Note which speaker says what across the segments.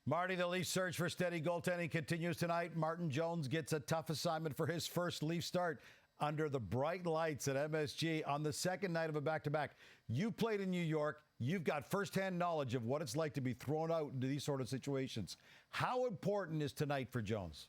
Speaker 1: Marty, the Leafs search for steady goaltending continues tonight. Martin Jones gets a tough assignment for his first Leaf start under the bright lights at MSG on the second night of a back-to-back. You played in New York. You've got firsthand knowledge of what it's like to be thrown out into these sort of situations. How important is tonight for Jones?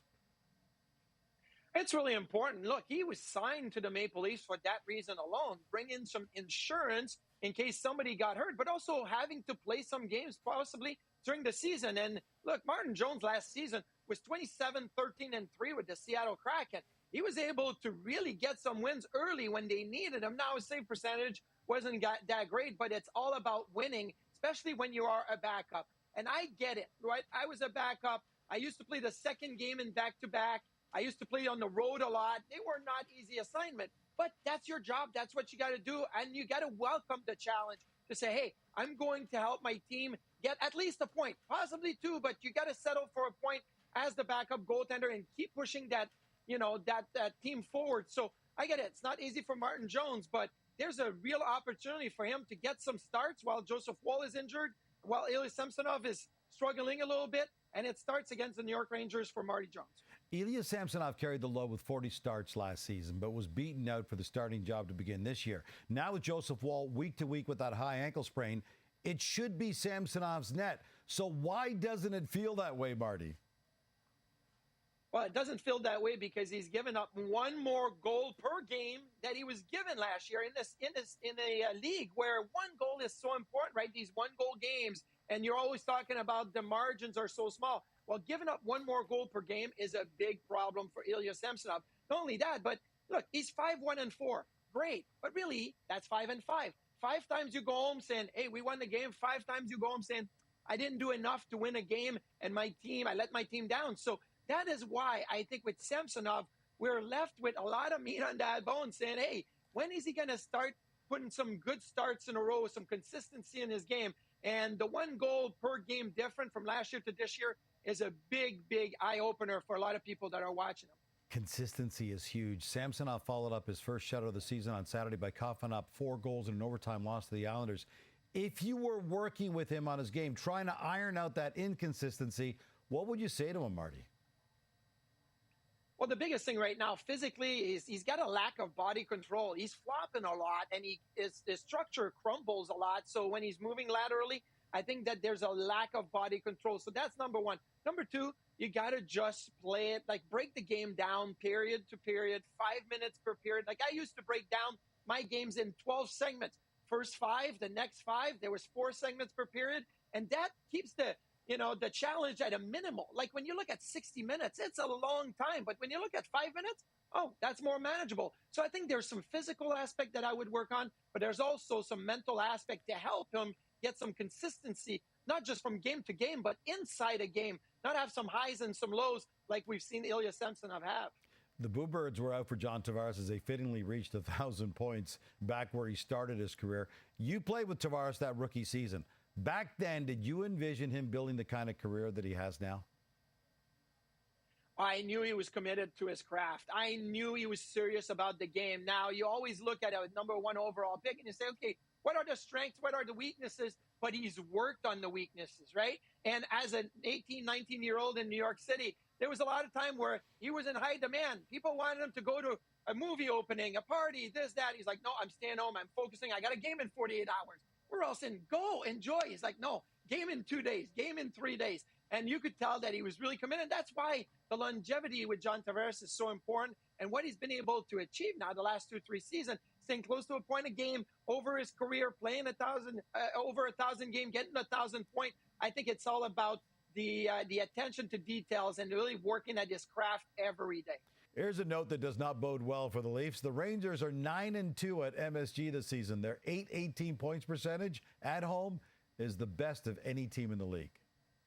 Speaker 2: It's really important. Look, he was signed to the Maple Leafs for that reason alone. Bring in some insurance in case somebody got hurt, but also having to play some games possibly during the season. And look, Martin Jones last season was 27-13-3 with the Seattle Kraken. He was able to really get some wins early when they needed him. Now his save percentage wasn't that great, but it's all about winning, especially when you are a backup. And I get it, right? I was a backup. I used to play the second game in back-to-back. I used to play on the road a lot. They were not easy assignment, but that's your job. That's what you got to do. And you got to welcome the challenge to say, hey, I'm going to help my team get at least a point, possibly two, but you got to settle for a point as the backup goaltender and keep pushing that team forward. So I get it. It's not easy for Martin Jones, but there's a real opportunity for him to get some starts while Joseph Woll is injured, while Ilya Samsonov is struggling a little bit. And it starts against the New York Rangers for Marty Jones.
Speaker 1: Ilya Samsonov carried the load with 40 starts last season, but was beaten out for the starting job to begin this year. Now with Joseph Woll week to week with that high ankle sprain, it should be Samsonov's net. So why doesn't it feel that way, Marty?
Speaker 2: Well, it doesn't feel that way because he's given up one more goal per game that he was given last year in a league where one goal is so important, right? These one goal games. And you're always talking about the margins are so small. Well, giving up one more goal per game is a big problem for Ilya Samsonov. Not only that, but look, he's 5-1-4. Great. But really, that's 5-5. 5 times you go home saying, hey, we won the game. 5 times you go home saying, I didn't do enough to win a game, and I let my team down. So that is why I think with Samsonov, we're left with a lot of meat on that bone saying, hey, when is he going to start putting some good starts in a row, some consistency in his game? And the one goal per game different from last year to this year is a big, big eye-opener for a lot of people that are watching him.
Speaker 1: Consistency is huge. Samsonov followed up his first shutout of the season on Saturday by coughing up 4 goals in an overtime loss to the Islanders. If you were working with him on his game, trying to iron out that inconsistency, what would you say to him, Marty?
Speaker 2: Well, the biggest thing right now, physically, is he's got a lack of body control. He's flopping a lot, and his structure crumbles a lot. So when he's moving laterally, I think that there's a lack of body control. So that's number one. Number two, you got to just play it, like break the game down period to period, 5 minutes per period. Like I used to break down my games in 12 segments. First 5, the next 5, there was 4 segments per period. And that keeps the challenge at a minimal. Like when you look at 60 minutes, it's a long time. But when you look at 5 minutes, oh, that's more manageable. So I think there's some physical aspect that I would work on, but there's also some mental aspect to help him get some consistency, not just from game to game, but inside a game, not have some highs and some lows like we've seen Ilya Samsonov have.
Speaker 1: The Boo Birds were out for John Tavares as they fittingly reached 1,000 points back where he started his career. You played with Tavares that rookie season. Back then, did you envision him building the kind of career that he has now?
Speaker 2: I knew he was committed to his craft. I knew he was serious about the game. Now, you always look at a number 1 overall pick and you say, okay, what are the strengths? What are the weaknesses? But he's worked on the weaknesses, right? And as an 18, 19-year-old in New York City, there was a lot of time where he was in high demand. People wanted him to go to a movie opening, a party, this, that. He's like, no, I'm staying home. I'm focusing. I got a game in 48 hours. We're all saying, go, enjoy. He's like, no, game in 2 days, game in 3 days. And you could tell that he was really committed. That's why the longevity with John Tavares is so important. And what he's been able to achieve now the last 2-3 seasons, staying close to a point a game over his career, playing over 1,000 game, getting 1,000 point. I think it's all about the attention to details and really working at his craft every day.
Speaker 1: Here's a note that does not bode well for the Leafs. The Rangers are 9-2 at MSG this season. Their .818 points percentage at home is the best of any team in the league.